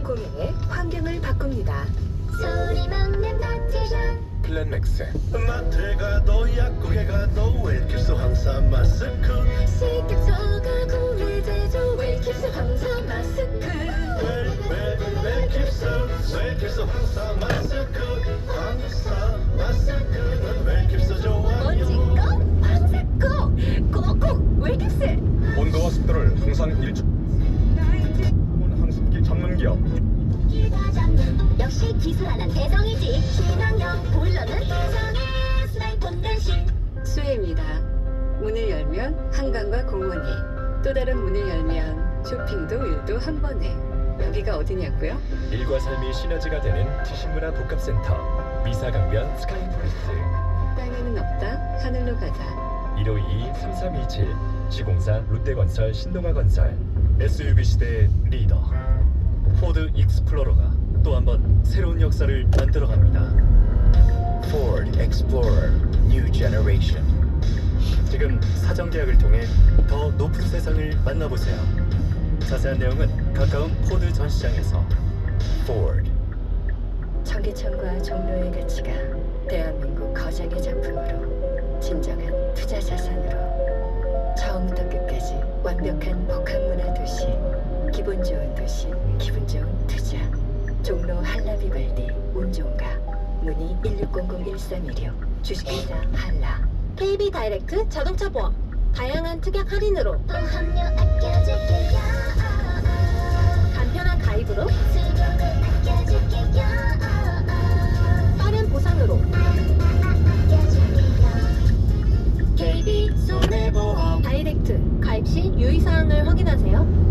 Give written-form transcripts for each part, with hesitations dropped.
공해의 환경을 바꿉니다. 소리 먹는 파티션 플랜맥스. 마트에 가도 약국에 가도 웰키스 항상 마스크. 식약처가 국내 제조 웰키스 항상 마스크 웰키스 항상 마스크. 항상 마스크는 웰키스 좋아요. 먼지꺼 황사꺼 꼭꼭 웰키스. 온도와 습도를 항상 항습기 전문 기업. 기가 잡는 역시 기술 하나는 대성이지. 친환경 보일러는 대성의 스마일폰 대신 수혜입니다. 문을 열면 한강과 공원이, 또 다른 문을 열면 쇼핑도 일도 한 번에. 여기가 어디냐고요? 일과 삶이 시너지가 되는 지식문화 복합센터 미사강변 스카이포레스트. 땅에는 없다, 하늘로 가자. 1522-3327 시공사 롯데건설 신동아건설. SUV 시대의 리더 포드 익스플로러가 또 한 번 새로운 역사를 만들어갑니다. Ford Explorer New Generation. 지금 사전 계약을 통해 더 높은 세상을 만나보세요. 자세한 내용은 가까운 포드 전시장에서. Ford. 청계천과 종로의 가치가 대한민국 거장의 작품으로, 진정한 투자 자산으로, 처음부터 끝까지 완벽한 복합문화 도시, 기분 좋은 도시, 기분 좋은 투자. 종로 한라비발디 운종가. 문의 1600-1316. 주식회사 한라. KB 다이렉트 자동차 보험 다양한 특약 할인으로 또 합류 아껴줄게요. 간편한 가입으로 수요금 아껴줄게요. 빠른 보상으로 아껴줄게요. KB 손해보험 다이렉트 가입 시 유의사항을 확인하세요.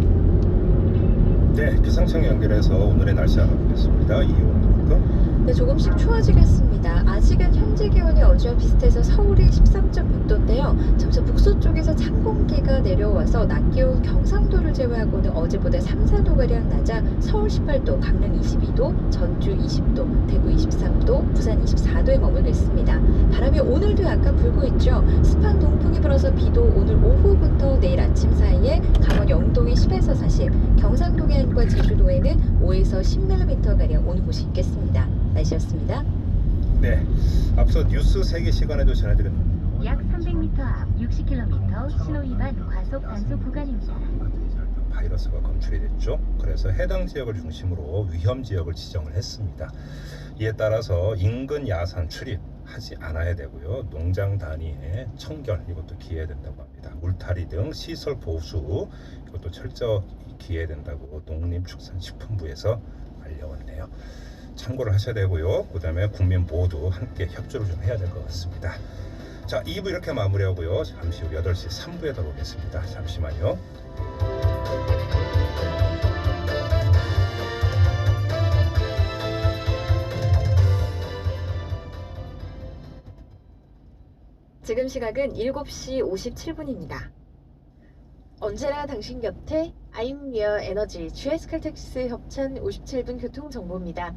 네, 기상청 연결해서 오늘의 날씨 알아보겠습니다. 이온부터. 네, 조금씩 추워지겠습니다. 아직은 현재 기온이 어제와 비슷해서 서울이 13.6도인데요. 점차 북서 쪽에서 찬 공기가 내려와서 낮 기온 경상도를 제외하고는 어제보다 3, 4도가량 낮아 서울 18도, 강릉 22도, 전주 20도, 대구 23도, 부산 24도에 머물겠습니다. 바람이 오늘도 약간 불고 있죠. 습한 동풍이 불어서 비도 오늘 오후부터 내일 아침 사이에 강원 영동이 10에서 40, 경상도 계안과 제주도에는 5에서 10mm가량 오는 곳이 있겠습니다. 날씨였습니다. 네, 앞서 뉴스 세계 시간에도 전해드렸는데 약 300m 앞 60km 신호위반 과속 단속 구간입니다. 바이러스가 검출이 됐죠. 그래서 해당 지역을 중심으로 위험 지역을 지정을 했습니다. 이에 따라서 인근 야산 출입하지 않아야 되고요. 농장 단위의 청결 이것도 기해된다고 합니다. 울타리 등 시설 보수 이것도 철저히 기해된다고 농림축산식품부에서 알려왔네요. 참고를 하셔야 되고요. 그 다음에 국민 모두 함께 협조를 좀 해야 될 것 같습니다. 자, 2부 이렇게 마무리하고요. 잠시 후 8시 3부에 돌아오겠습니다. 잠시만요. 지금 시각은 7시 57분입니다. 언제나 당신 곁에 I'm Your Energy GS 칼텍스 협찬 57분 교통정보입니다.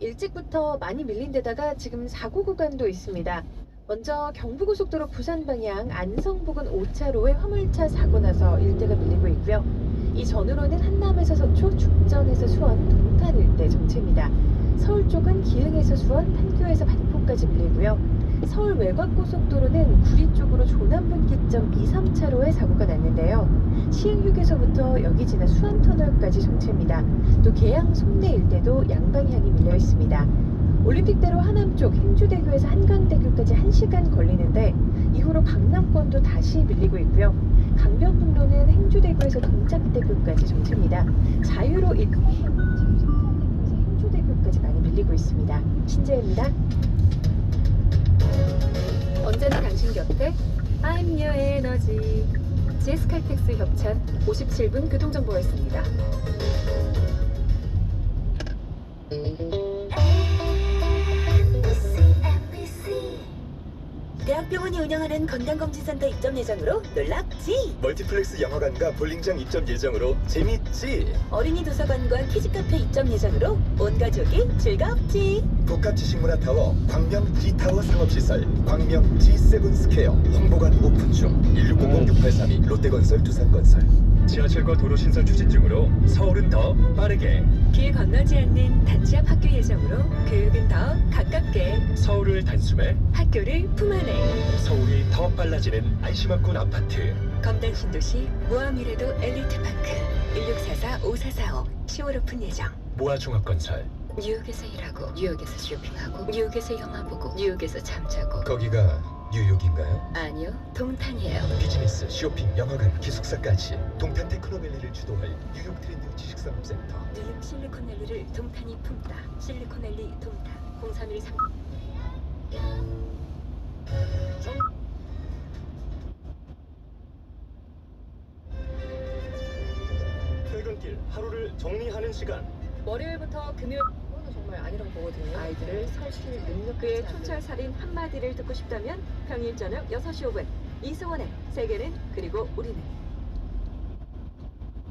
일찍부터 많이 밀린 데다가 지금 사고 구간도 있습니다. 먼저 경부고속도로 부산 방향 안성 부근 5차로에 화물차 사고 나서 일대가 밀리고 있고요. 이 전후로는 한남에서 서초, 죽전에서 수원, 동탄 일대 정체입니다. 서울 쪽은 기흥에서 수원, 판교에서 반포까지 밀리고요. 서울 외곽고속도로는 구리 쪽으로 조남분기점 2, 3차로에 사고가 났는데요. 시흥휴게소부터 여기 지나 수안터널까지 정체입니다. 또 계양 송내 일대도 양방향이 밀려 있습니다. 올림픽대로 하남 쪽 행주대교에서 한강대교까지 1시간 걸리는데 이후로 강남권도 다시 밀리고 있고요. 강변북로는 행주대교에서 동작대교까지 정체입니다. 자유로 행주대교까지 많이 밀리고 있습니다. 신재입니다. 언제나 당신 곁에 I'm Your Energy GS 칼텍스 협찬 57분 교통정보였습니다. 대학병원이 운영하는 건강검진센터 입점 예정으로 놀랍지? 멀티플렉스 영화관과 볼링장 입점 예정으로 재밌지? 어린이 도서관과 키즈카페 입점 예정으로 온 가족이 즐겁지? 복합지식문화타워 광명 G타워 상업시설 광명 G7 스퀘어 홍보관 오픈 중 1600-6832 롯데건설 두산건설. 지하철과 도로 신설 추진 중으로 서울은 더 빠르게. 길 건너지 않는 단지 앞 학교 예정으로 교육은 더 가깝게 서울을 단숨에 학교를 품 안에 서울이 더 빨라지는 안심학군 아파트. 검단 신도시 모아미래도 엘리트파크 1644-5445 10월 오픈 예정. 모아종합건설. 뉴욕에서 일하고 뉴욕에서 쇼핑하고 뉴욕에서 영화 보고 뉴욕에서 잠자고. 거기가 뉴욕인가요? 아니요, 동탄이에요. 비즈니스, 쇼핑, 영화관, 기숙사까지 동탄 테크노밸리를 주도할 뉴욕 트렌드 지식산업센터. 뉴욕 실리콘밸리를 동탄이 품다. 실리콘밸리 동탄 0313. 퇴근길 하루를 정리하는 시간. 월요일부터 금요일 오늘 정말 아니라고 보거든요. 아이들을 살릴 능력 그의 촌철살인 한마디를 듣고 싶다면 평일 저녁 6시 5분 이승원의 세계는 그리고 우리는.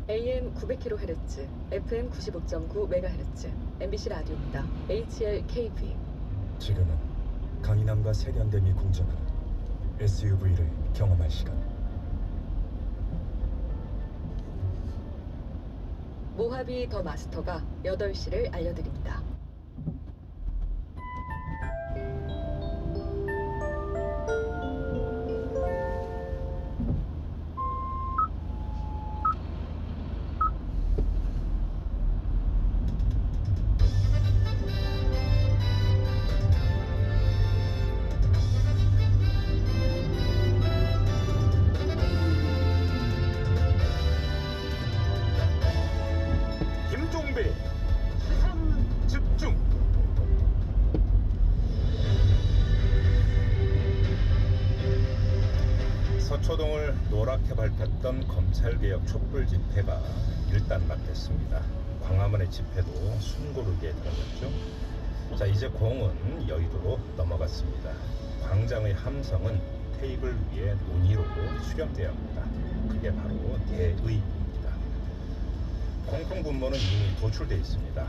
AM 900kHz, FM 95.9MHz, MBC 라디오입니다. HLKV. 지금은 강인함과 세련됨이 공존하는 SUV를 경험할 시간. 모하비 더 마스터가 8시를 알려드립니다. 김종배 시선 집중. 서초동을 노랗게 밝혔던 검찰개혁 촛불 집회가 일단 막혔습니다. 광화문의 집회도 숨고르게 들어갔죠. 자, 이제 공은 여의도로 넘어갔습니다. 광장의 함성은 테이블 위에 논의로 수렴되어야 합니다. 그게 바로 대의입니다. 공통분모는 이미 도출되어 있습니다.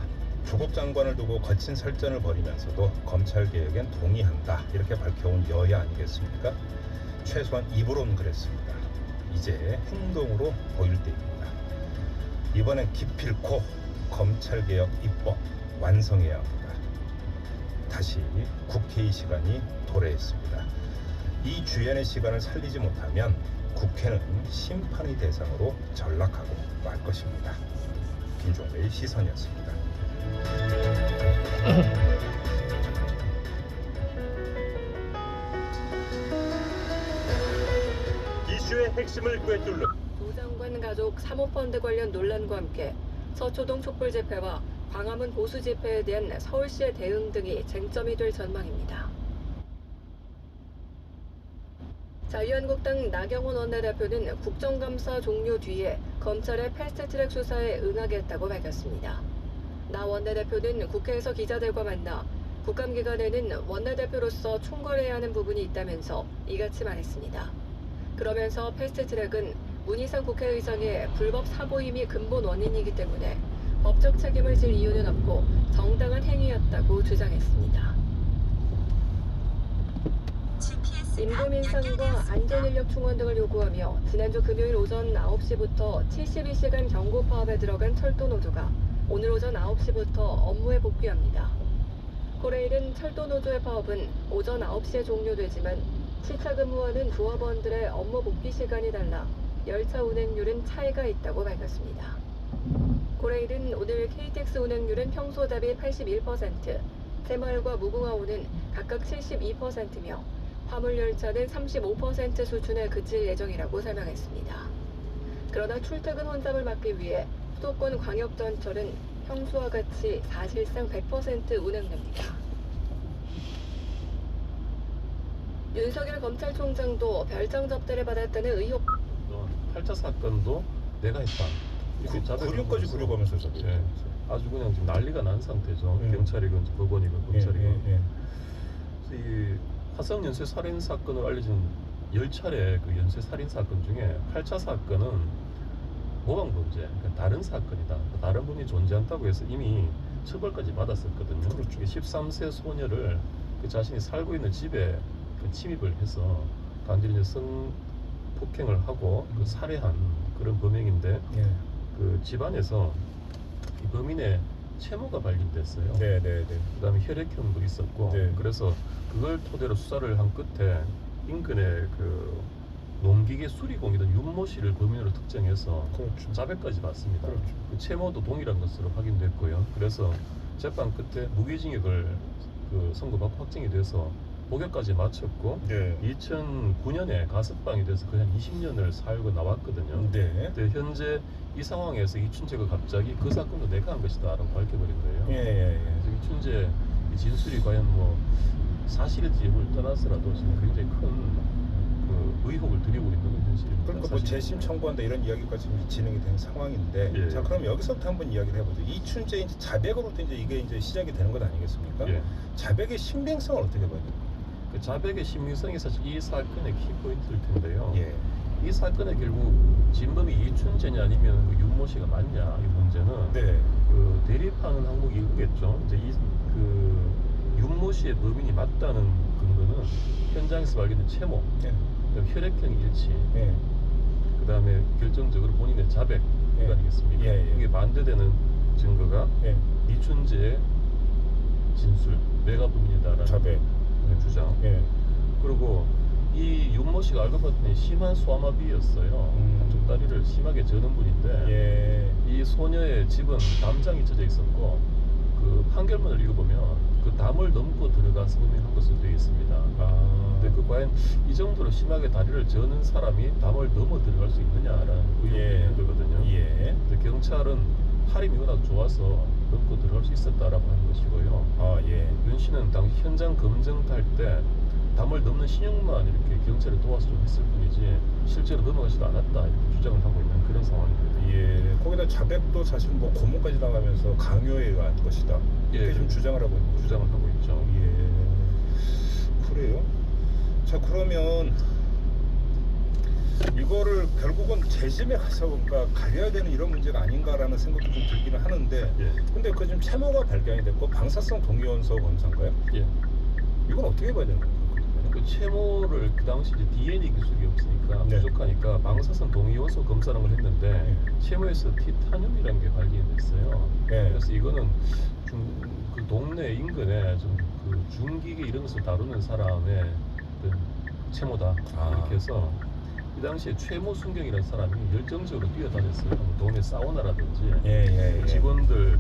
조국 장관을 두고 거친 설전을 벌이면서도 검찰개혁엔 동의한다 이렇게 밝혀온 여야 아니겠습니까? 최소한 입으로는 그랬습니다. 이제 행동으로 보일 때입니다. 이번엔 기필코 검찰개혁 입법 완성해야 합니다. 다시 국회의 시간이 도래했습니다. 이 주연의 시간을 살리지 못하면 국회는 심판의 대상으로 전락하고 말 것입니다. 김종배의 시선이었습니다. 이슈의 핵심을 꿰뚫는 조 장관 가족 사모펀드 관련 논란과 함께 서초동 촛불 집회와 광화문 보수 집회에 대한 서울시의 대응 등이 쟁점이 될 전망입니다. 자유한국당 나경원 원내대표는 국정감사 종료 뒤에 검찰의 패스트트랙 수사에 응하겠다고 밝혔습니다. 나 원내대표는 국회에서 기자들과 만나 국감기간에는 원내대표로서 총괄해야 하는 부분이 있다면서 이같이 말했습니다. 그러면서 패스트트랙은 문희상 국회의장의 불법 사보임이 근본 원인이기 때문에 법적 책임을 질 이유는 없고 정당한 행위였다고 주장했습니다. 인구민상과 안전인력 충원 등을 요구하며 지난주 금요일 오전 9시부터 72시간 경고 파업에 들어간 철도노조가 오늘 오전 9시부터 업무에 복귀합니다. 코레일은 철도노조의 파업은 오전 9시에 종료되지만 시차 근무하는 조합원들의 업무 복귀 시간이 달라 열차 운행률은 차이가 있다고 밝혔습니다. 코레일은 오늘 KTX 운행률은 평소 대비 81%, 새마을과 무궁화호는 각각 72%며 화물열차는 35% 수준에 그칠 예정이라고 설명했습니다. 그러나 출퇴근 혼잡을 막기 위해 수도권 광역전철은 평소와 같이 사실상 100% 운행됩니다. 윤석열 검찰총장도 별장 접대를 받았다는 의혹. 8차 사건도 내가 했다. 구류까지 구려가면서 예. 아주 그냥 지금 난리가 난 상태죠. 경찰이건 법원이건 검찰이건. 그래서 이 화성 연쇄 살인 사건을 알려진 10차례 그 연쇄 살인 사건 중에 8차 사건은 모방 범죄, 그러니까 다른 사건이다. 다른 분이 존재한다고 해서 이미 처벌까지 받았었거든요. 그렇죠. 13세 소녀를 그 자신이 살고 있는 집에 그 침입을 해서 간절히 성폭행을 하고 그 살해한 그런 범행인데 그 집안에서 이 범인의 채모가 발견됐어요. 네네네. 그다음에 혈액형도 있었고, 네. 그래서 그걸 토대로 수사를 한 끝에 인근의 그 농기계 수리공이던 윤모 씨를 범인으로 특정해서 그렇죠. 자백까지 받습니다. 그렇죠. 그 채모도 동일한 것으로 확인됐고요. 그래서 재판 끝에 무기징역을 그 선고받고 확정이 돼서 복역까지 마쳤고, 네. 2009년에 가석방이 돼서 거의 한 20년을 살고 나왔거든요. 네. 근데 현재 이 상황에서 이춘재가 갑자기 그 사건도 내가 한 것이다라고 밝혀버린 거예요. 예. 그래서 이춘재 이 진술이 과연 뭐 사실일지 여부를 떠나서라도 지금 굉장히 큰 그 의혹을 드리고 있는 현실입니다. 그러니까 뭐 재심 청구한다 이런 이야기까지 진행이 된 상황인데, 예. 자 그럼 여기서부터 한번 이야기를 해보죠. 이춘재 이제 자백으로부터 이제 이게 이제 시작이 되는 것 아니겠습니까? 예. 자백의 신빙성을 어떻게 봐야 됩니까? 그 자백의 신빙성이 사실 이 사건의 키포인트일 텐데요. 예. 이 사건의 결국 진범이 이춘재냐 아니면 그 윤모 씨가 맞냐 이 문제는 네. 그 대립하는 항목이 이거겠죠. 이제 이 그 윤모 씨의 범인이 맞다는 근거는 현장에서 발견된 채모, 예. 그다음에 혈액형 일치, 예. 그다음에 결정적으로 본인의 자백 예. 아니겠습니까? 예, 예. 이게 반대되는 증거가 예. 이춘재의 진술, 내가 범인이다라는 자백. 주장. 예. 그리고 이 윤모 씨가 알고 봤더니 심한 소아마비였어요. 한쪽 다리를 심하게 저는 분인데, 예. 이 소녀의 집은 담장이 쳐져 있었고, 그 판결문을 읽어보면 그 담을 넘고 들어가서 범행한 것으로 되어 있습니다. 아. 근데 그 과연 이 정도로 심하게 다리를 저는 사람이 담을 넘어 들어갈 수 있느냐라는 의혹이 예. 있는 거거든요. 예. 근데 경찰은 팔힘이 워낙 좋아서 넘고 들어갈 수 있었다라고 하는 것이고요. 아 예. 윤 씨는 당시 현장 검증할 때 담을 넘는 신용만 이렇게 경찰에 도와서 좀 했을 뿐이지 실제로 넘어가지도 않았다 이렇게 주장을 하고 있는 그런 상황입니다. 예. 거기다 자백도 사실 뭐 고문까지 나가면서 강요에 의한 것이다. 이렇게 예. 좀 주장을 하고 있는 거죠. 주장을 하고 있죠. 예. 그래요? 자 그러면 이거를 결국은 재심에 가서 뭔가 가려야 되는 이런 문제가 아닌가라는 생각도 좀 들기는 하는데, 예. 근데 그 지금 채모가 발견이 됐고 방사성 동위원소 검사인가요? 예. 이건 어떻게 봐야 되는 겁니까? 그 채모를 그 당시 이제 DNA 기술이 없으니까 네. 부족하니까 방사선 동위원소 검사를 했는데 채모에서 티타늄이라는 게 발견됐어요. 네. 그래서 이거는 그 동네 인근에 좀 그 중기계 이런 것을 다루는 사람의 어떤 채모다 이렇게 해서 이 당시에 최모 순경이라는 사람이 열정적으로 뛰어다녔어요. 동네 사우나라든지 직원들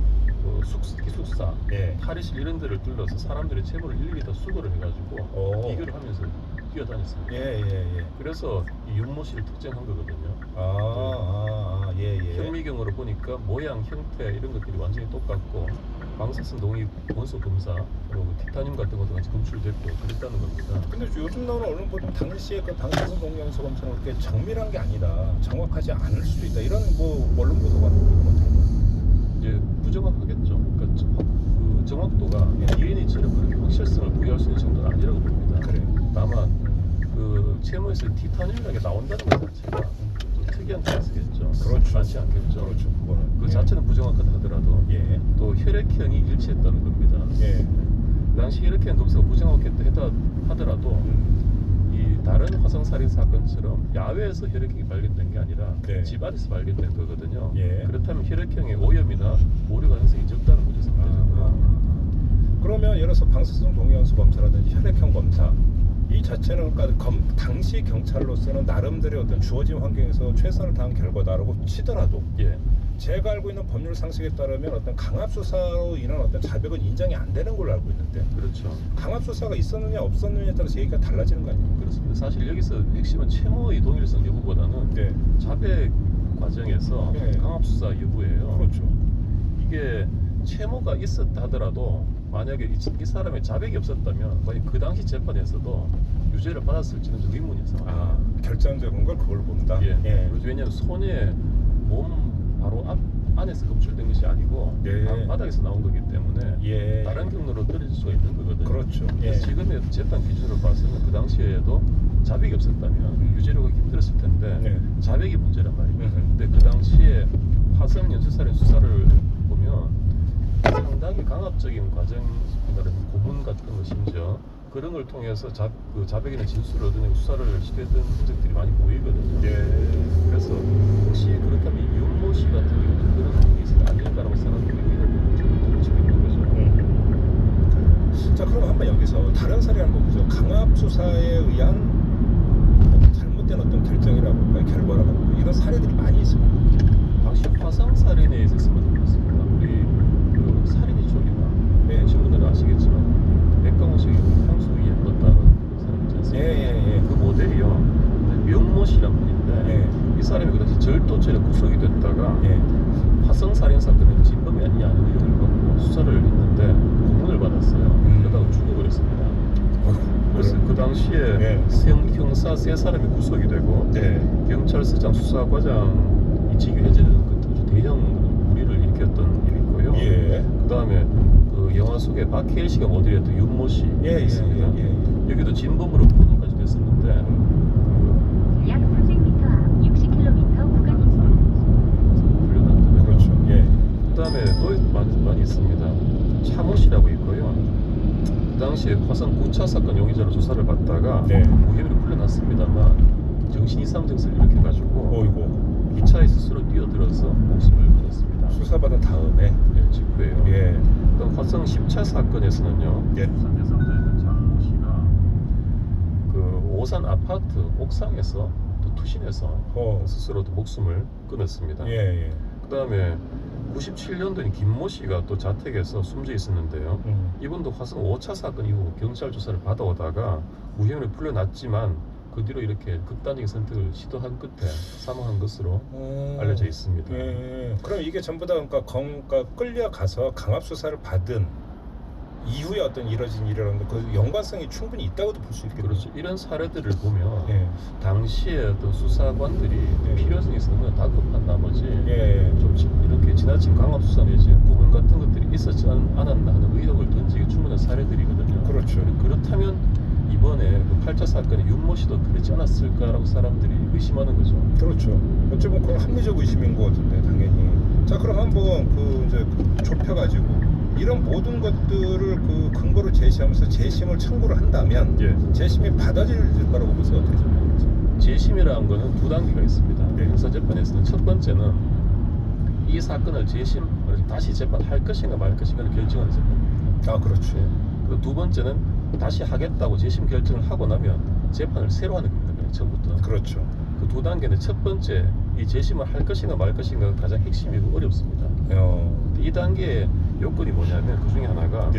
기숙사, 탈의실 이런 데를 둘러서 사람들의 채모를 일일이 다 수거를 해가지고 비교를 하면서 뛰어다녔습니다. 그래서 이 윤모 씨를 특정한 거거든요. 현미경으로 보니까 모양, 형태 이런 것들이 완전히 똑같고 방사선 동위 원소 검사 그리고 티타늄 같은 것도 같이 검출됐고 그랬다는 겁니다. 근데 요즘 나오는 언론 보도는 당시에 그 방사선 동위 원소 검사는 그렇게 정밀한 게 아니다, 정확하지 않을 수도 있다 이런 뭐 언론 보도가 어떻게 이제 부정확하겠죠. 그러니까 그 정확도가 DNA처럼 그렇게 확실성을 부여할 수 있는 정도는 아니라고 봅니다. 다만 그 채모에서 티타늄이라는 게 나온다는 것 자체가 좀 특이한 케이스겠죠. 많지 않겠죠. 그 자체는 부정확하다 하더라도 또 혈액형이 일치했다는 겁니다. 그 당시 혈액형 검사가 부정확했다 하더라도 이 다른 화성살인 사건처럼 야외에서 혈액형이 발견된 게 아니라 집안에서 발견된 거거든요. 그렇다면 혈액형의 오염이나 오류 가능성이 적다는 거죠, 상대적으로. 그러면 예를 들어서 방사선 동위원소 검사라든지 혈액형 검사 이 자체는 그러니까 당시 경찰로서는 나름대로의 어떤 주어진 환경에서 최선을 다한 결과다라고 치더라도 제가 알고 있는 법률 상식에 따르면 어떤 강압 수사로 인한 어떤 자백은 인정이 안 되는 걸로 알고 있는데, 그렇죠. 강압 수사가 있었느냐 없었느냐에 따라서 얘기가 달라지는 거 아니에요? 그렇습니다. 사실 여기서 핵심은 채모의 동일성 여부보다는 자백 과정에서 강압 수사 여부예요. 그렇죠. 이게 채모가 있었다 하더라도 만약에 이 사람의 자백이 없었다면 만약 그 당시 재판에서도 유죄를 받았을지는 좀 의문이 있어요. 결정적인 걸 그걸 본다. 왜냐하면 손의 몸 바로 안에서 검출된 것이 아니고 바닥에서 나온 거기 때문에 다른 경로로 떨어질 수가 있는 거거든요. 그렇죠. 그래서 지금의 재판 기준으로 봐서는 그 당시에도 자백이 없었다면 유죄로 가기 힘들었을 텐데 자백이 문제란 말이에요. 근데 그 당시에 화성 연쇄살인 수사를 보면 상당히 강압적인 과정이라는 고문 같은 거 심지어 그런 걸 통해서 그 자백이나 진술을 얻어내고 수사를 시도했던 흔적들이 많이 보이거든요. 그래서 혹시 그렇다면 윤모 씨 같은 경우도 그런 케이스가 아닐까라고 사람들이 의견을 보는 한번 여기서 다른 사례 한번 보죠. 강압 수사에 의한 잘못된 어떤 결정이라고 할까요? 결과라고 할까요? 이런 사례들이 많이 있습니다. 당시 화상 살인에 있었으면 그렇습니다. 우리 그 살인의 조리가 네, 친구들은 아시겠지만 백강호식이 향수위에 떴다는 그 사람 있지 않습니까? 예. 그 모델이요. 명모 씨란 분인데 이 사람이 그 당시 절도죄로 구속이 됐다가 화성 살인 사건은 진범이 아니냐 하는 의혹을 받고 수사를 했는데 고문을 받았어요. 그러다가 죽어버렸습니다. 그래서 그 당시에 형사 3사람이 구속이 되고 경찰서장 수사과장이 직위 해제되는 그 아주 대형 무리를 일으켰던 일이 있고요. 그 다음에 그 영화 속에 박해일 씨가 모델이었던 윤모 씨 있습니다. 여기도 진범으로 고문까지 됐었는데 약 300m 앞 60km 구간입니다. 불려났더라고요. 그렇죠. 그 다음에 또 많이 있습니다. 차모 씨라고 있고요. 그 당시에 화성 9차 사건 용의자로 조사를 받다가 무혐의로 풀려났습니다만 정신 이상 증세를 일으켜가지고 기차에 스스로 뛰어들어서 목숨을 끊었습니다. 수사받은 다음에 직후에요. 그다음 화성 10차 사건에서는요. 수상 대상자였던 장모 씨가 그 오산 아파트 옥상에서 또 투신해서 스스로도 목숨을 끊었습니다. 그다음에 97년도인 김모 씨가 또 자택에서 숨져 있었는데요. 이분도 화성 5차 사건 이후 경찰 조사를 받아오다가 무혐의로 풀려났지만 그 뒤로 이렇게 극단적인 선택을 시도한 끝에 사망한 것으로 알려져 있습니다. 그럼 이게 전부 다 그러니까 끌려가서 강압 수사를 받은 이후에 어떤 이뤄진 일이라는 그 연관성이 충분히 있다고도 볼 수 있겠네요. 그렇죠. 이런 사례들을 보면 당시에 어떤 수사관들이 필요성이 너무나 다급한 나머지 좀 이렇게 지나친 강압 수사 내지 고문 같은 것들이 있었지 않았나 하는 의혹을 던지기 충분한 사례들이거든요. 그렇죠. 그렇다면 이번에 그 8차 사건의 윤모 씨도 그렇지 않았을까라고 사람들이 의심하는 거죠. 그렇죠. 어찌 보면 그건 합리적 의심인 것 같은데 당연히. 자, 그럼 한번 그 이제 좁혀가지고 이런 모든 것들을 그 근거로 제시하면서 재심을 청구를 한다면 재심이 받아들일 거라고 보세요. 어떻게 생각하세요? 재심이라는 거는 두 단계가 있습니다. 형사재판에서는 첫 번째는 이 사건을 재심 다시 재판할 것인가 말 것인가를 결정하는 재판입니다. 그렇죠. 그리고 두 번째는 다시 하겠다고 재심 결정을 하고 나면 재판을 새로 하는 겁니다. 그냥 처음부터. 그렇죠. 그 두 단계는 첫 번째 이 재심을 할 것인가 말 것인가가 가장 핵심이고 어렵습니다. 이 단계의 요건이 뭐냐면 그 중에 하나가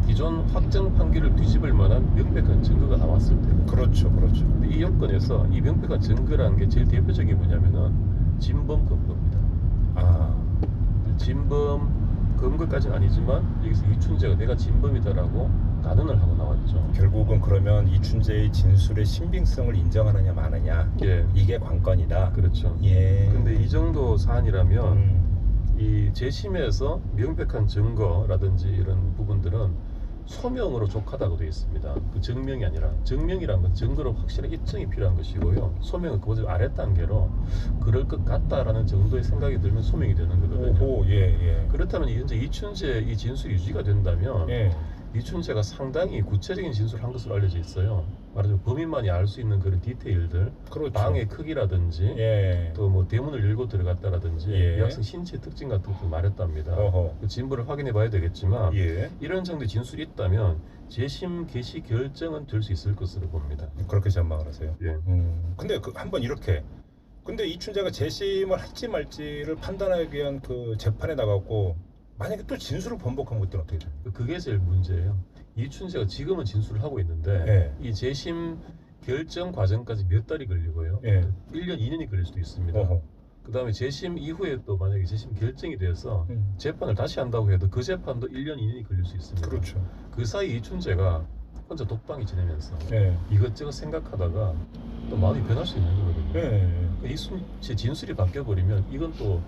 기존 확정 판결을 뒤집을 만한 명백한 증거가 나왔을 때. 그렇죠. 근데 이 요건에서 이 명백한 증거라는 게 제일 대표적인 뭐냐면은 진범 검거입니다. 진범 검거까지는 아니지만 여기서 이춘재가 내가 진범이다라고 단언을 하고 나왔죠. 결국은 그러면 이춘재의 진술의 신빙성을 인정하느냐 마느냐 이게 관건이다. 그렇죠. 근데 이 정도 사안이라면 이 재심에서 명백한 증거라든지 이런 부분들은 소명으로 족하다고 되어 있습니다. 그 증명이 아니라 증명이란 건 증거로 확실한 입증이 필요한 것이고요. 소명은 그것을 아래 단계로 그럴 것 같다라는 정도의 생각이 들면 소명이 되는 거거든요. 그렇다면 이제 이춘재 이 진술이 유지가 된다면 이춘재가 상당히 구체적인 진술을 한 것으로 알려져 있어요. 말하자면 범인만이 알 수 있는 그런 디테일들, 방의 크기라든지 또 뭐 대문을 열고 들어갔다라든지 이 학생 신체 특징 같은 것도 말했답니다. 그 진술을 확인해 봐야 되겠지만 이런 정도의 진술이 있다면 재심 개시 결정은 될 수 있을 것으로 봅니다. 그렇게 전망을 하세요? 근데 한번 이렇게 근데 이춘재가 재심을 할지 말지를 판단하기 위한 그 재판에 나가고 만약에 또 진술을 번복한 것들은 어떻게 돼요? 그게 제일 문제예요. 이춘재가 지금은 진술을 하고 있는데 이 재심 결정 과정까지 몇 달이 걸리고요. 1년, 2년이 걸릴 수도 있습니다. 그 다음에 재심 이후에 또 만약에 재심 결정이 돼서 재판을 다시 한다고 해도 그 재판도 1년, 2년이 걸릴 수 있습니다. 그렇죠. 그 사이 이춘재가 혼자 독방이 지내면서 이것저것 생각하다가 또 마음이 변할 수 있는 거거든요. 이 진술이 바뀌어버리면 이건 또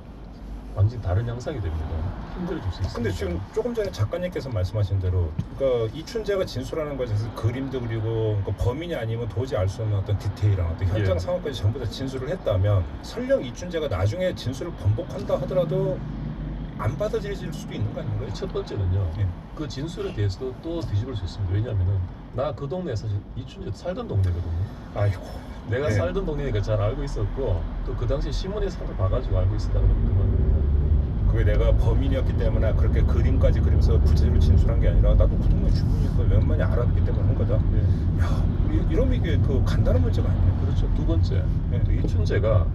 완전히 다른 양상이 됩니다. 힘들어질 수 있습니다. 근데 지금 조금 전에 작가님께서 말씀하신 대로 그러니까 이춘재가 진술하는 것에서 그림도 그리고 그러니까 범인이 아니면 도저히 알 수 없는 어떤 디테일한 어떤 현장 상황까지 전부 다 진술을 했다면 설령 이춘재가 나중에 진술을 번복한다 하더라도 안 받아들일 수도 있는 거 아닌가요? 첫 번째는요. 그 진술에 대해서도 또 뒤집을 수 있습니다. 왜냐하면은 나 그 동네에 사실 이춘재 살던 동네거든요. 아이고. 내가 살던 동네니까 잘 알고 있었고 또 그 당시 신문에서 봐가지고 알고 있었다는 겁니다. 그게 내가 범인이었기 때문에 그렇게 그림까지 그리면서 구체적으로 진술한 게 아니라 나도 그 동네 주민이니까 웬만히 알아듣기 때문에 한 거다. 예. 야, 이러면 이게 그 간단한 문제가 아니네. 그렇죠. 두 번째, 또 이춘재가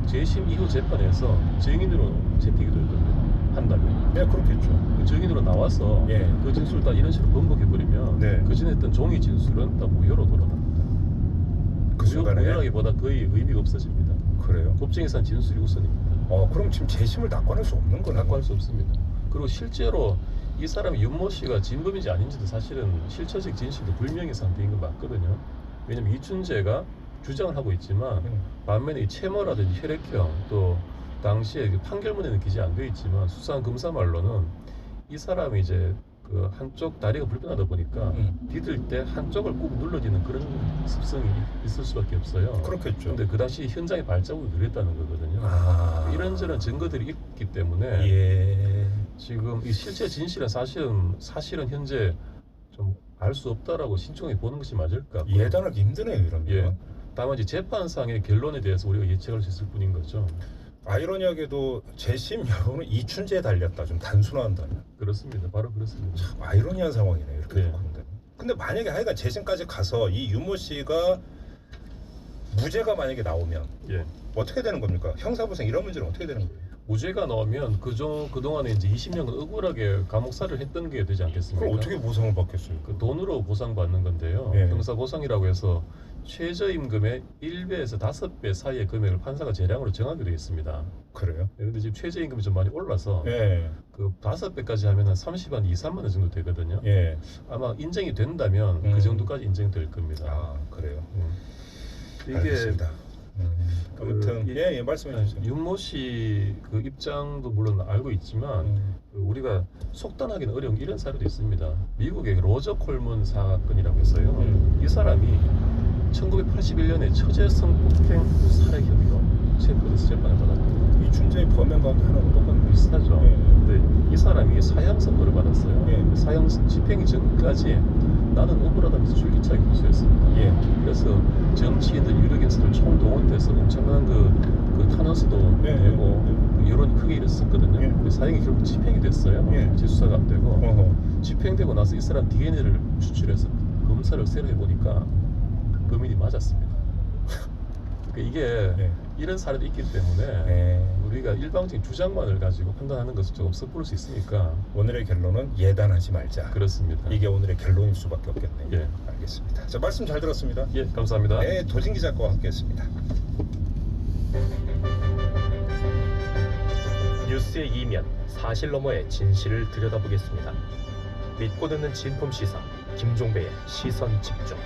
재심 이후 재판에서 증인으로 채택이 되거든요. 한다면. 네, 그렇겠죠. 그 증인으로 나와서 예. 그 진술을 다 이런 식으로 번복해버리면 네. 그 전에 했던 종이 진술은 다 무효로 돌아갑니다. 그 순간에. 무효라기보다 거의 의미가 없어집니다. 그래요? 법정에서는 진술이 우선입니다. 그럼 지금 재심을 낙관할 수 없는 거네. 낙관할 수 없습니다. 그리고 실제로 이 사람이 윤모 씨가 진범인지 아닌지도 사실은 실체적 진실도 불명의 상태인 건 맞거든요. 왜냐면 이춘재가 주장을 하고 있지만 반면에 이 채모라든지 혈액형 또 당시에 그 판결문에는 기재 안 되어 있지만 수사한 검사 말로는 이 사람이 이제 그 한쪽 다리가 불편하다 보니까 디딜 때 한쪽을 꾹 눌러지는 그런 습성이 있을 수밖에 없어요. 그렇겠죠. 근데 그 당시 현장의 발자국이 그랬다는 거거든요. 이런저런 증거들이 있기 때문에 예. 지금 이 실체 진실은 사실은 현재 좀 알 수 없다라고 신중하게 보는 것이 맞을까? 예단하기 힘드네요, 이런 거. 예. 다만 이제 재판상의 결론에 대해서 우리가 예측할 수 있을 뿐인 거죠. 아이러니하게도 재심 여부는 이춘재에 달렸다. 좀 단순화한다면. 그렇습니다. 바로 그렇습니다. 참 아이러니한 상황이네요. 이렇게 네. 생각하면. 근데 만약에 하여간 재심까지 가서 이 윤모 씨가 무죄가 만약에 나오면 예. 어떻게 되는 겁니까? 형사부생 이런 문제는 어떻게 되는 거예요? 무죄가 나오면 그동안에 이제 20년간 억울하게 감옥살이를 했던 게 되지 않겠습니까? 그럼 어떻게 보상을 받겠어요? 그 돈으로 보상받는 건데요. 예. 형사보상이라고 해서 최저임금의 1배에서 5배 사이의 금액을 판사가 재량으로 정하게 되어 있습니다. 그래요? 그런데 지금 최저임금이 좀 많이 올라서 예. 그 5배까지 하면 한 30만 2, 3만 원 정도 되거든요. 예. 아마 인정이 된다면 그 정도까지 인정될 겁니다. 아, 그래요. 이게 알겠습니다. 아무튼 그, 예, 말씀해 주세요. 윤모 씨 그 입장도 물론 알고 있지만 그 우리가 속단하기는 어려운 이런 사례도 있습니다. 미국의 로저 콜먼 사건이라고 해서요. 이 사람이 1981년에 처제 성폭행 살해 혐의로 체포돼서 재판을 받았거든요. 이춘재의 범행 가운데 하나는 똑같은 비슷하죠. 예. 근데 이 사람이 사형 선고를 받았어요. 예. 사형 집행이 전까지 나는 억울하다면서 줄기차게 고소했습니다. 예. 그래서 정치인들, 유력인사들 총동원돼서 엄청난 그 탄원서도 예. 내고 그 여론이 크게 일었었거든요. 예. 근데 사형이 결국 집행이 됐어요. 예. 재수사가 안 되고 어허. 집행되고 나서 이 사람 DNA를 추출해서 검사를 새로 해보니까 범인이 맞았습니다. 그러니까 이게 예. 이런 사례도 있기 때문에 예. 우리가 일방적인 주장만을 가지고 판단하는 것은 조금 섣부를 수 있으니까 오늘의 결론은 예단하지 말자. 그렇습니다. 이게 오늘의 결론일 수밖에 없겠네요. 예. 알겠습니다. 자, 말씀 잘 들었습니다. 예, 감사합니다. 네, 도진기 작가와 함께했습니다. 뉴스의 이면, 사실 너머의 진실을 들여다보겠습니다. 믿고 듣는 진품 시사, 김종배의 시선 집중.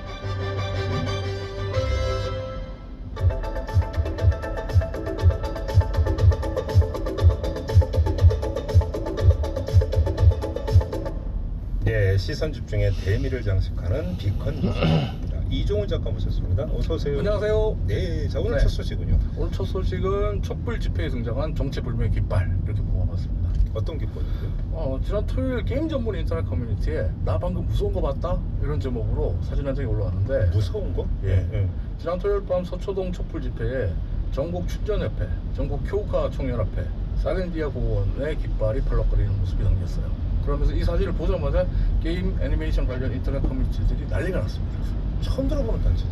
네, 시선 집중의 대미를 장식하는 비컨 뉴스입니다. 이종훈 작가 모셨습니다. 어서 오세요. 안녕하세요. 네, 자 오늘 네. 첫 소식은요. 오늘 첫 소식은 촛불 집회에 등장한 정체불명의 깃발 이렇게 뽑아봤습니다. 어떤 깃발인데요? 지난 토요일 게임 전문 인터넷 커뮤니티에 나 방금 무서운 거 봤다? 이런 제목으로 사진 한 장이 올라왔는데 무서운 거? 예. 지난 토요일 밤 서초동 촛불 집회에 전국 춘전협회, 전국 교우카 총연합회, 사렌디아 공원의 깃발이 펄럭거리는 모습이 담겼어요. 그러면서 이 사진을 보자마자 게임 애니메이션 관련 인터넷 커뮤니티들이 난리가 났습니다. 처음 들어보는 단체죠.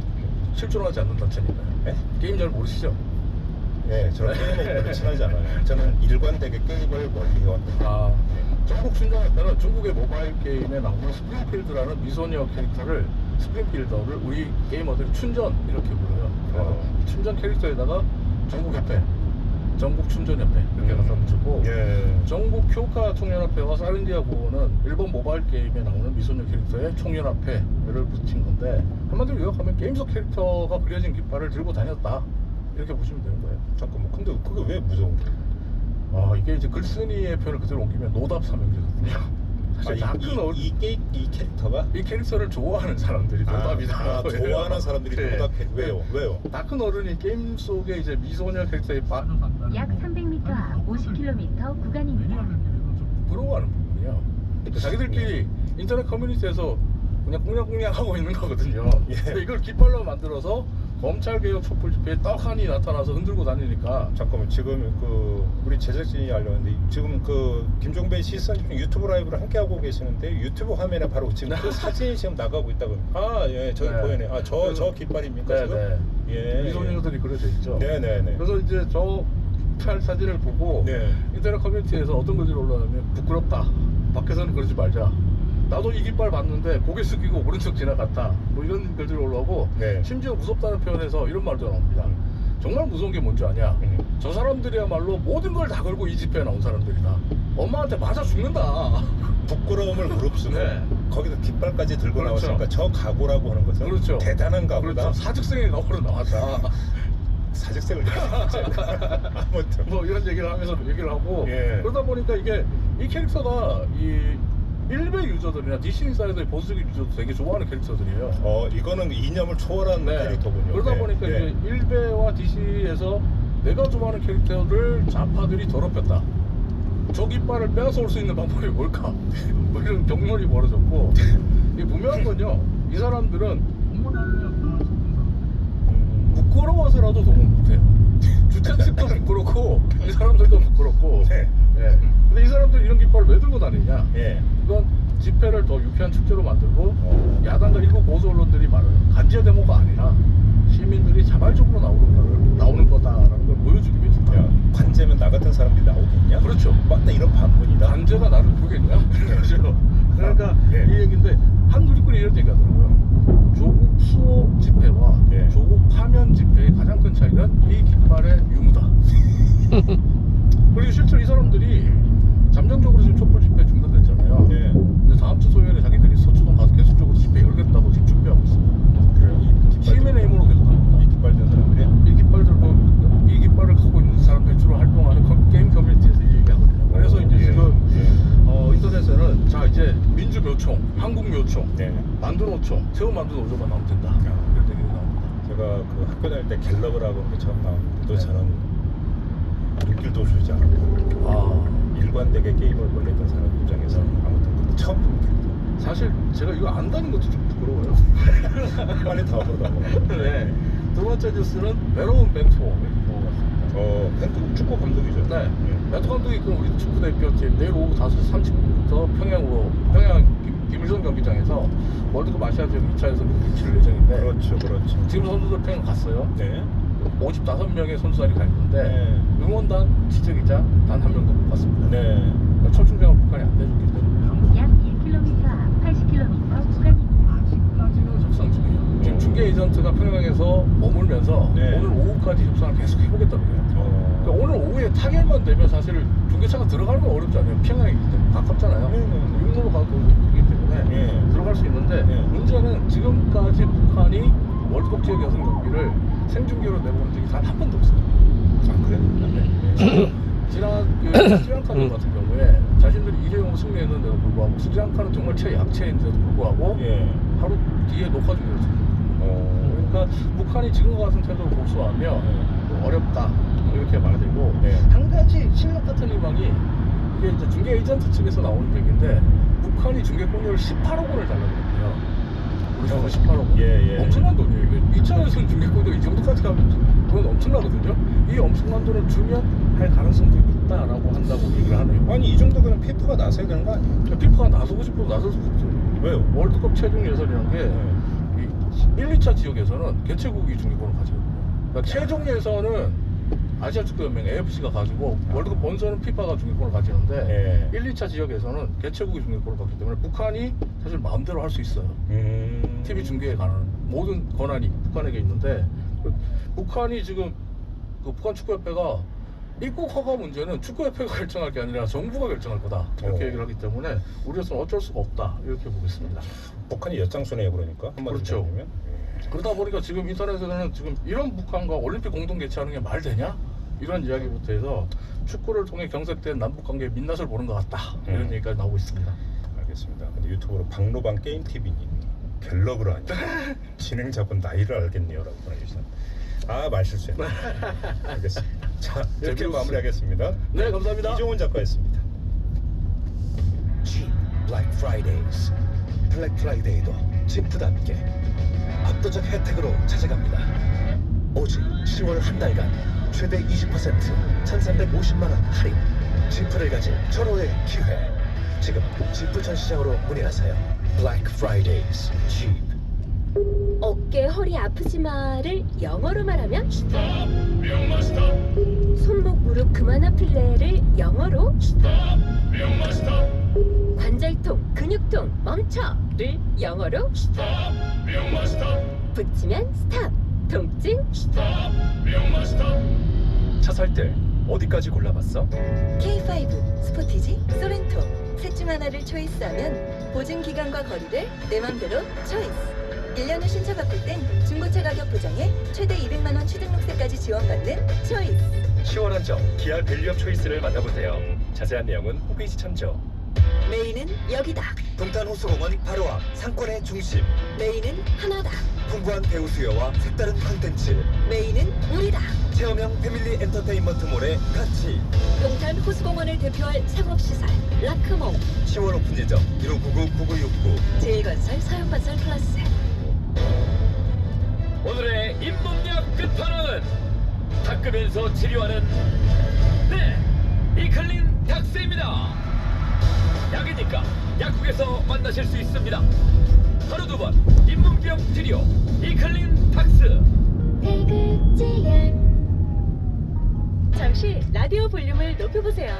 실존하지 않는 단체니까요. 네? 게임 잘 모르시죠? 네, 저는 게임하고 친하지 않아요. 저는 일관되게 게임을 멀리 해왔거든요. 전국 춘전협회는 중국의 모바일 게임에 나오는 스프링필드라는 미소녀 캐릭터를 스프링필더를 우리 게이머들이 춘전 이렇게 불러요. 춘전 캐릭터에다가 전국협회, 전국 춘전협회 이렇게 갖다 붙였고 전국 교우카 총연합회와 사렌디아 공원은 일본 모바일 게임에 나오는 미소녀 캐릭터의 총연합회를 붙인 건데 한마디로 요약하면 게임 속 캐릭터가 그려진 깃발을 들고 다녔다 이렇게 보시면 되는 거예요. 잠깐만, 근데 그게 왜 무서운 거예요? 이게 이제 글쓴이의 표현을 그대로 옮기면 노답 삼형제거든요. 사실 이 캐릭터가? 이 캐릭터를 좋아하는 사람들이 노답이다. 좋아하는 사람들이 노답해. 왜요? 다 큰 어른이 게임 속에 이제 미소녀 캐릭터에 빠져간다는 약 300m 앞 50km 구간입니다. 부러워하는 부분이에요. 자기들끼리 인터넷 커뮤니티에서 그냥 꽁냥꽁냥 하고 있는 거거든요. 근데 이걸 깃발로 만들어서 검찰 개혁 촛불 집회에 떡하니 나타나서 흔들고 다니니까. 잠깐만, 지금 그 우리 제작진이 알려는데 지금 그 김종배 시선 유튜브 라이브를 함께 하고 계시는데 유튜브 화면에 바로 지금 그 사진이 지금 나가고 있다고. 아, 예, 저기 네. 보이네. 아, 저 깃발입니까 네, 지금? 네. 예. 미소녀들이 그려져 있죠. 네네네. 그래서 이제 저 사진을 보고 네. 인터넷 커뮤니티에서 어떤 글들이 올라오냐면 부끄럽다. 밖에서는 그러지 말자. 나도 이 깃발 봤는데 고개 숙이고 오른쪽 지나갔다. 뭐 이런 글들이 올라오고 네. 심지어 무섭다는 표현에서 이런 말도 나옵니다. 정말 무서운 게 뭔지 아냐? 저 사람들이야말로 모든 걸 다 걸고 이 집회에 나온 사람들이다. 엄마한테 맞아 죽는다. 부끄러움을 무릅쓰고 네. 거기서 깃발까지 들고 그렇죠. 나왔으니까 저 각오라고 하는 것은 그렇죠. 대단한 각오다. 그렇죠. 사직생의 각오로 나왔다. 사직생을 아무튼 뭐 이런 얘기를 하면서 얘기를 하고 예. 그러다 보니까 이게 이 캐릭터가 이 일베 유저들이나 DC 인사이드의 보수적인 유저도 되게 좋아하는 캐릭터들이에요. 이거는 이념을 초월한 캐릭터군요. 그러다 네. 보니까 네. 이제 일베와 DC에서 내가 좋아하는 캐릭터를 좌파들이 더럽혔다. 저 깃발을 빼앗아올 수 있는 방법이 뭘까? 뭐 이런 경론이 벌어졌고 이게 분명한 건요. 이 사람들은 부끄러워서라도 동원 못해요. 주최 측도 부끄럽고 이 사람들도 부끄럽고. 네. 예. 근데 이 사람들 이런 깃발을 왜 들고 다니냐? 예. 이건 집회를 더 유쾌한 축제로 만들고 야당과 일부 보수 언론들이 말해요. 간지의 데모가 아니라 시민들이 자발적으로 나오는 거다라는 걸 보여주기 위해서. 야, 관제면 나 같은 사람들이 나오겠냐? 그렇죠. 맞다, 이런 반문이다. 관제가 나를 부르겠냐? 그렇죠. 그러니까 예. 이 얘기인데 한 누리꾼이 이런 얘기 하더라고요. 조국 수호 집회와 예. 조국 파면 집회의 가장 큰 차이는 이 깃발의 유무다. 그리고 실제로 이 사람들이 잠정적으로 지금 촛불 집회 중단됐잖아요. 예. 근데 다음 주 토요일에 자기들이 서초동 가서 계속적으로 집회 열겠다고 지금 준비하고 있어요. 그래요? 시민의 힘으로 계속 합니다. 이 깃발 든 사람들이 이 깃발들 이 깃발을 갖고 있는 사람들이 주로 활동하는 게임 커뮤니티에서 이 얘기하거든요. 그래서 이제 지금 인터넷에는 자 이제 민주묘총, 한국묘총, 만두노총, 새우 만두노조만 나오면 된다. 이런 얘기가 나옵니다. 제가 그 학교 다닐 때 갤럽이라고 하는 게 처음 나왔는데도 저는 눈길도 주지 않고 일관되게 게임을 벌렸던 사람 입장에서 아무튼 처음 본 게 사실 제가 이거 안다는 것도 좀 부끄러워요. 빨리 다음으로 넘어가. 네. 두 번째 뉴스는 외로운 벤투 먹어봤습니다. 벤투 축구 감독이죠. 네. 벤투 감독이 이끈 우리 축구 대표팀 내일 오후 5시 30분부터 평양 김일성 경기장에서 월드컵 아시아 지역 2차 예선 경기 치를 예정인데. 그렇죠. 지금 선수들 평양 갔어요. 네. 55명의 선수단이 가 있는데 응원단 취재기자 단 한 명도 못 갔습니다. 네. 그러니까 첫 충전을 북한이 안 내줬기 때문에. 약 1km 앞 80km 구간입니다. 아직까지는 협상 중이에요. 지금 중개 에이전트가 평양에서 머물면서 오늘 오후까지 협상을 계속 해보겠다고 해요. 그러니까 오늘 오후에 타결만 되면 사실 중개차가 들어가는 건 어렵지 않아요. 평양이기 때문에 가깝잖아요. 육로로 가도 되기 때문에 들어갈 수 있는데 문제는 지금까지 북한이 월드컵 지역 예선 경기를 생중계로 내보낸 적이 단 한 번도 없어요. 아, 그래요? 네. 지난 스리랑카전 같은 경우에 자신들이 2대0으로 승리했는데도 불구하고 스리랑카는 정말 최약체인데도 불구하고 하루 뒤에 녹화 중이었죠. 그러니까 북한이 지금과 같은 태도를 고수하면 어렵다 이렇게 말되고 한 가지 실력 같은 희망이 이게 이제 중개 에이전트 측에서 나오는 얘기인데 북한이 중개권료를 18억 원을 달라고 했대요. 우리 정부 18억 원. 엄청난 돈이에요. 이게 2차 예선 중개권료 이 정도까지 가면 그건 엄청나거든요. 이 엄청난 돈을 주면 할 가능성도 있다라고 한다고 얘기를 하네요. 아니 이 정도 그냥 피프가 나서야 되는 거 아니에요? 피프가 나서고 싶어도 나설 수 없죠. 왜요? 월드컵 최종 예선이라는 게 1, 2차 지역에서는 개최국이 중개권을 가지거든요. 그러니까 최종 예선은 아시아 축구연맹 AFC가 가지고 월드컵 본선은 피파가 중개권을 가지는데 1, 2차 지역에서는 개최국이 중개권을 갖기 때문에 북한이 사실 마음대로 할 수 있어요. TV 중계에 관한 모든 권한이 북한에게 있는데 북한이 지금 그 북한 축구협회가 입국 허가 문제는 축구협회가 결정할 게 아니라 정부가 결정할 거다 이렇게 얘기를 하기 때문에 우리로서는 어쩔 수가 없다 이렇게 보겠습니다. 북한이 엿장수네요. 그러니까 한마디로 그렇죠. 보면. 그러다 보니까 지금 인터넷에서는 지금 이런 북한과 올림픽 공동 개최하는 게 말 되냐? 이런 이야기부터 해서 축구를 통해 경색된 남북관계의 민낯을 보는 것 같다 이런 얘기까지 나오고 있습니다. 알겠습니다. 근데 유튜브로 박로방 게임TV님 갤럽을 하니 진행자분 나이를 알겠네요라고 보내주셨는데 말 실수했네. 알겠습니다. 자 이렇게 마무리하겠습니다. 네 감사합니다. 이종훈 작가였습니다. Jeep Black Fridays. 블랙 프라이데이도 지프답게 압도적 혜택으로 찾아갑니다. 오직 10월 한 달간 최대 20% 1350만 원 할인. 지프를 가진 절호의 기회. 지금 지프 전 시장으로 문의하세요. Black Fridays Jeep. 어깨 허리 아프지마를 영어로 말하면 손목 무릎 그만 아플래를 영어로 관절통 근육통 멈춰를 영어로 붙이면 스탑 통증 차 살 때 어디까지 골라봤어? K5, 스포티지, 소렌토 셋 중 하나를 초이스하면 보증 기간과 거리를 내 맘대로 초이스. 1년 후 신차 바꿀 땐 중고차 가격 보장에 최대 200만 원 취등록세까지 지원받는 초이스. 시원한 점 기아 밸류업 초이스를 만나보세요. 자세한 내용은 홈페이지 참조. 메인은 여기다. 동탄호수공원 바로 앞 상권의 중심. 메인은 하나다. 풍부한 배우 수요와 색다른 컨텐츠. 메인은 우리다. 체험형 패밀리 엔터테인먼트몰의 같이. 동탄 호수공원을 대표할 상업시설 라크모. 10월 오픈 예정 1599-9969. 제일건설 서영건설 플러스. 오늘의 인문학 끝판왕은 닦으면서 치료하는 이클린 닥스입니다. 약이니까 약국에서 만나실 수 있습니다. 하루 두 번 인문병 치료 이클린 닥스. 잠시 라디오 볼륨을 높여보세요.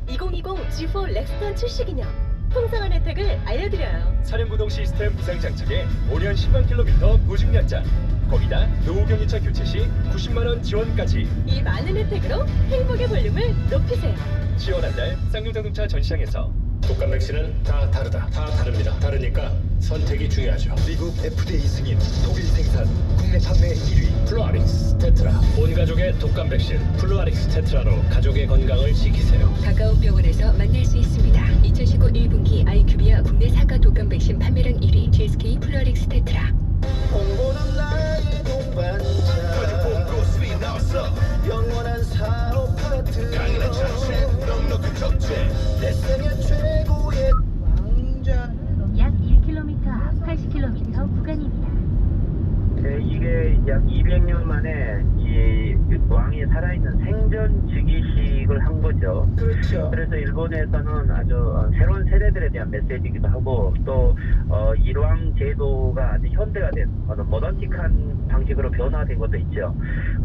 2020 G4 렉스턴 출시 기념 풍성한 혜택을 알려드려요. 차량구동 시스템 무상 장착에 5년 10만 킬로미터 보증 연장. 거기다 노후경유차 교체 시 90만 원 지원까지. 이 많은 혜택으로 행복의 볼륨을 높이세요. 지원한 날 쌍용자동차 전시장에서. 독감 백신은 다 다르다. 다 다릅니다. 다르니까 선택이 중요하죠. 미국 FDA 승인, 독일 생산, 국내 판매 1위. 플루아릭스 테트라. 온 가족의 독감 백신 플루아릭스 테트라로 가족의 건강을 지키세요. 가까운 병원에서 만날 수 있습니다. 2019 1분기 아이큐비아 국내 사과 독감 백신 판매량 1위 GSK 플루아릭스 테트라. 홍보는 나의 동반자 로스비 나왔어. 영원한 사업 파트 강남 자체 넉넉한 적재. 내 생애 최고의 왕자. 약 1km 앞 80km 구간입니다. 이게 약 200년 만에 이 왕이 살아있는 생전 즉위식을 한 거죠. 그렇죠. 그래서 일본에서는 아주 새로운 세대들에 대한 메시지이기도 하고 또 일왕 제도가 아주 현대화된 모던틱한 방식으로 변화된 것도 있죠.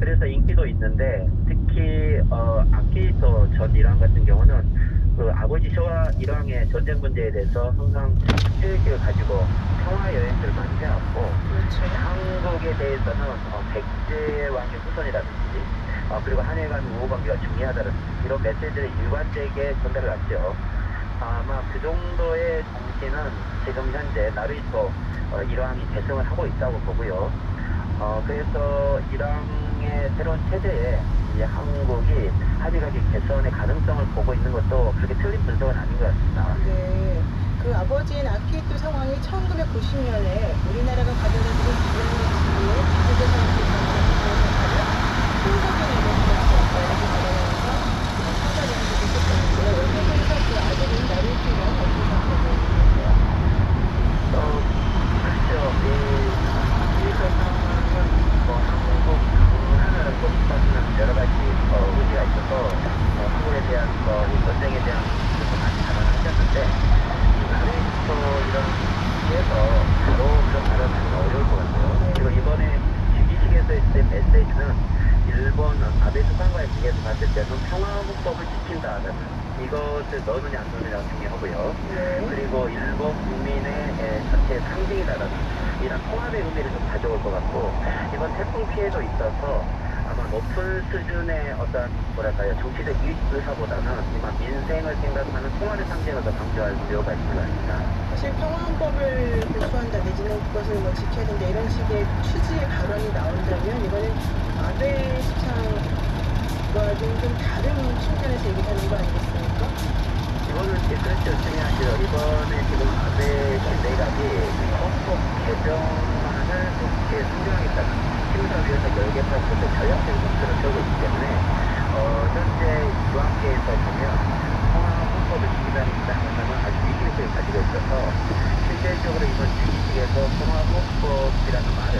그래서 인기도 있는데 특히 아키히토 전 일왕 같은 경우는 그 아버지 쇼와 일왕의 전쟁 문제에 대해서 항상 국제의식을 가지고 평화 여행들을 많이 해왔고, 그렇죠. 한국에 대해서는 백제 왕의 후손이라든지 그리고 한일 간 우호 관계가 중요하다든지 이런 메시지를 일관되게 전달을 했죠. 아마 그 정도의 정신은 지금 현재 나루히토 일왕이 대승을 하고 있다고 보고요. 그래서 일왕의 새로운 체제에 이제 한국이 합의가기 개선의 가능성을 보고 있는 것도 그렇게 틀린 분석은 아닌 것 같습니다. 네. 그 아버지인 아키히토 상황이 1990년에 우리나라가 가져다주고 기존의 지구에 기술대상을 기반으로 풍속의 내용이었어요. 이렇게 가져가면서 상사적인 게 있었는데 여기에서 그 아들인 나루히토가 어떤 상태를 보였어요? 그렇죠. 한국 하나를 뽑았는 여러 가지 의지가 있어서 한국에 대한 전쟁에 대한 것도 많이 발언하셨는데 나루히토 이런 시기에서 바로 그런 발언하기는 어려울 것 같아요. 그리고 이번에 즉위식에서 했을 메시지는 일본 아베 수상과의 관계에서 봤을 때는 평화헌법을 지킨다는 이것을 넣느냐 안 넣느냐가 중요하고요. 그리고 일본 국민의 자체의 상징이다라는 이런 통합의 의미를 좀 가져올 것 같고, 이번 태풍 피해도 있어서 아마 높은 수준의 어떤 정치적 의사보다는 이만 민생을 생각하는 통합의 상징을 더 강조할 필요가 있을 것 같습니다. 사실 평화헌법을 고수한다 내지는 그것을 지켜야 된다 이런 식의 취지의 발언이 나온다면 이거는 아베 수상과는 좀 다른 측면에서 얘기하는 거 아니겠습니까? 이거는 그렇죠. 중요하죠. 이번에 지금 아베 내각이 헌법 개정안을 어떻게 수정하겠다는 심사위에서 열개파부터 전략적인 목표를 세우고 있기 때문에 현재 유학계에서 보면 헌법을 지키자는 입장에서는 아주 위기의식을 가지고 있어서 실질적으로 이번 주식에서 통화보법이라는 말을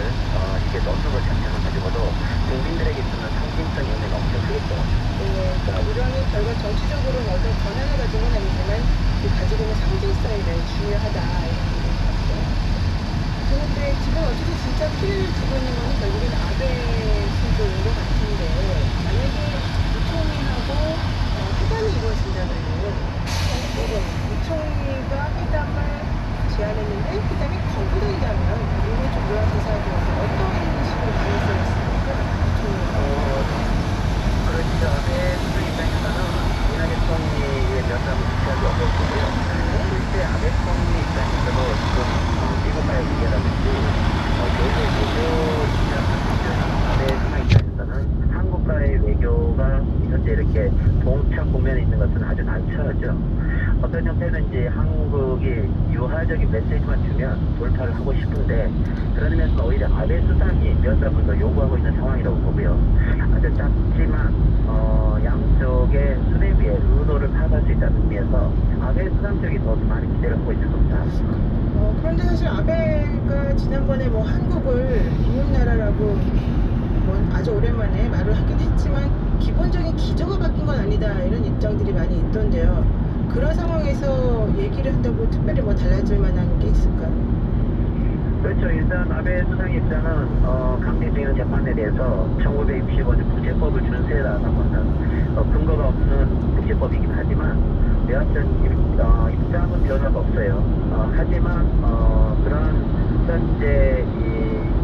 이게 넣는 것 자체만 가지고도 국민들에게 주는 상징성 영향이 엄청 크겠죠. 네, 그러니까 우량이 결과 정치적으로 어떤 권한을 가진 건 아니지만 그 가지고 있는 상징성이 매우 중요하다 이런 얘기를 봤어요. 그런데 지금 어쨌든 진짜 피해를 주고 있는 건 결국엔 아베 신조인 것 같은데 만약에 부총리하고 회담이 이루어진다면은 부총리가 회담을 제안했는데 회담이 거부된다면 이런 좀 요약해서 어떤 식으로 가능성이 있습니까? 그렇죠. 아베 수석 입장에서는 이낙연 총리의 면담을 취하기 어렵고요. 실제 아베 총리 입장에서도 지금 미국과의 관계라든지 교회 외교 아베 수석 입장에서는 한국과의 외교가 현재 이렇게 봉착 국면에 있는 것은 아주 난처하죠. 어떤 형태든지 한국이 유화적인 메시지만 주면 돌파를 하고 싶은데 그런 면에서 오히려 아베 수상이 면담을 더 요구하고 있는 상황이라고 보고요. 아주 작지만 양쪽의 수뇌 위에 의도를 파악할 수 있다는 의미에서 아베 수상 쪽이 더 많이 기대를 하고 있을 겁니다. 그런데 사실 아베가 지난번에 뭐 한국을 이웃나라라고 뭐 아주 오랜만에 말을 하긴 했지만 기본적인 기조가 바뀐 건 아니다 이런 입장들이 많이 있던데요. 그런 상황에서 얘기를 한다고 특별히 뭐 달라질 만한 게 있을까요? 그렇죠. 일단 아베 수상 입장은 강제징용 재판에 대해서 1965년 국제법을 준수해라라고 하는 근거가 없는 국제법이긴 하지만 여하튼 입장은 변화가 없어요. 하지만 그런 현재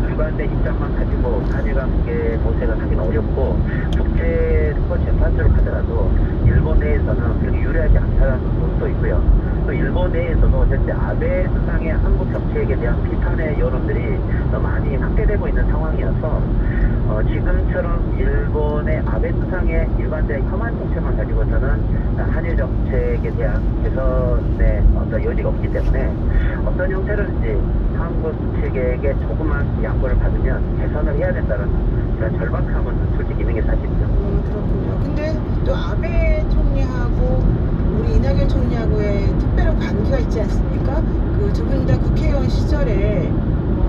일관된 입장만 가지고 한일관계 모색을 하기는 어렵고 국제재판소로 가더라도 일본 내에서는 그렇게 유리하지 않다는 부분도 있고요. 또 일본 내에서도 현재 아베 수상의 한국 정책에 대한 비판의 여론들이 많이 확대되고 있는 상황이어서 지금처럼 일본의 아베 수상의 일관된 혐한 정책만 가지고서는 한일 정책에 대한 개선의 어떤 여지가 없기 때문에 어떤 형태로든지 한국 측에게 조금만 양보를 받으면 개선을 해야 된다는 그런 절박함은 솔직히 있는 게 사실이죠. 그렇군요. 근데 또 아베 총리하고 우리 이낙연 총리하고의 특별한 관계가 있지 않습니까? 그 두 분 다 국회의원 시절에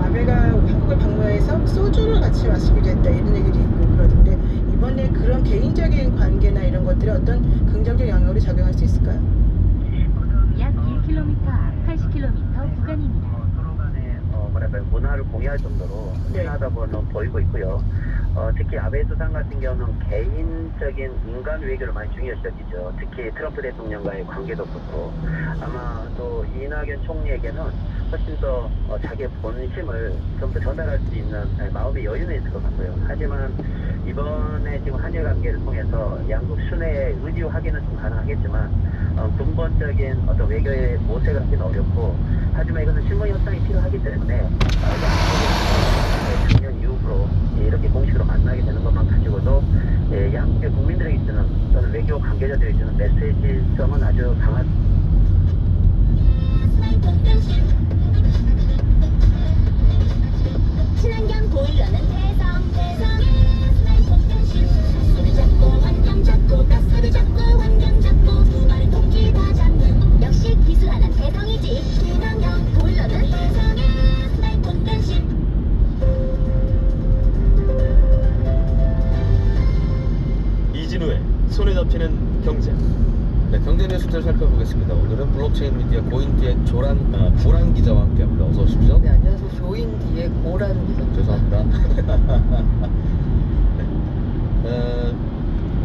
아베가 한국을 방문해서 소주를 같이 마시기도 했다 이런 얘기도 있고 그러던데 이번에 그런 개인적인 관계나 이런 것들이 어떤 긍정적 영향으로 작용할 수 있을까요? 약 1km 앞 80km 구간입니다. 문화를 공유할 정도로 친하다고는 보이고 있고요. 특히 아베 수상 같은 경우는 개인적인 인간 외교를 많이 중요시 여기죠. 특히 트럼프 대통령과의 관계도 그렇고 아마 또 이낙연 총리에게는 훨씬 더 자기의 본심을 좀 더 전달할 수 있는 마음의 여유는 있을 것 같고요. 하지만 이번에 지금 한일 관계를 통해서 양국 순회의 의지 확인은 좀 가능하겠지만 근본적인 어떤 외교의 모색을 하기는 어렵고 하지만 이것은 신문 협상이 필요하기 때문에 작년 이후로 이렇게 공식으로 만나게 되는 것만 가지고도 양국의 국민들에게 주는 또는 외교 관계자들에게 주는 메시지성은 아주 강한 친환경 보일러는 대성의 스마일폰 변신 가스를 잡고 환경 잡고 가스를 잡고 환경 잡고 두 마리 토끼 다 잡는 역시 기술 하나는 대성이지. 친환경 보일러는 대성의 스마일폰 변신. 이진우의 손에 잡히는 경제. 네, 경제 뉴스들 살펴보겠습니다. 오늘은 블록체인 미디어 고인디의 고란 기자와 함께합니다. 어서 오십시오. 네, 안녕하세요. 조인디의 고란 기자. 죄송합니다. 네.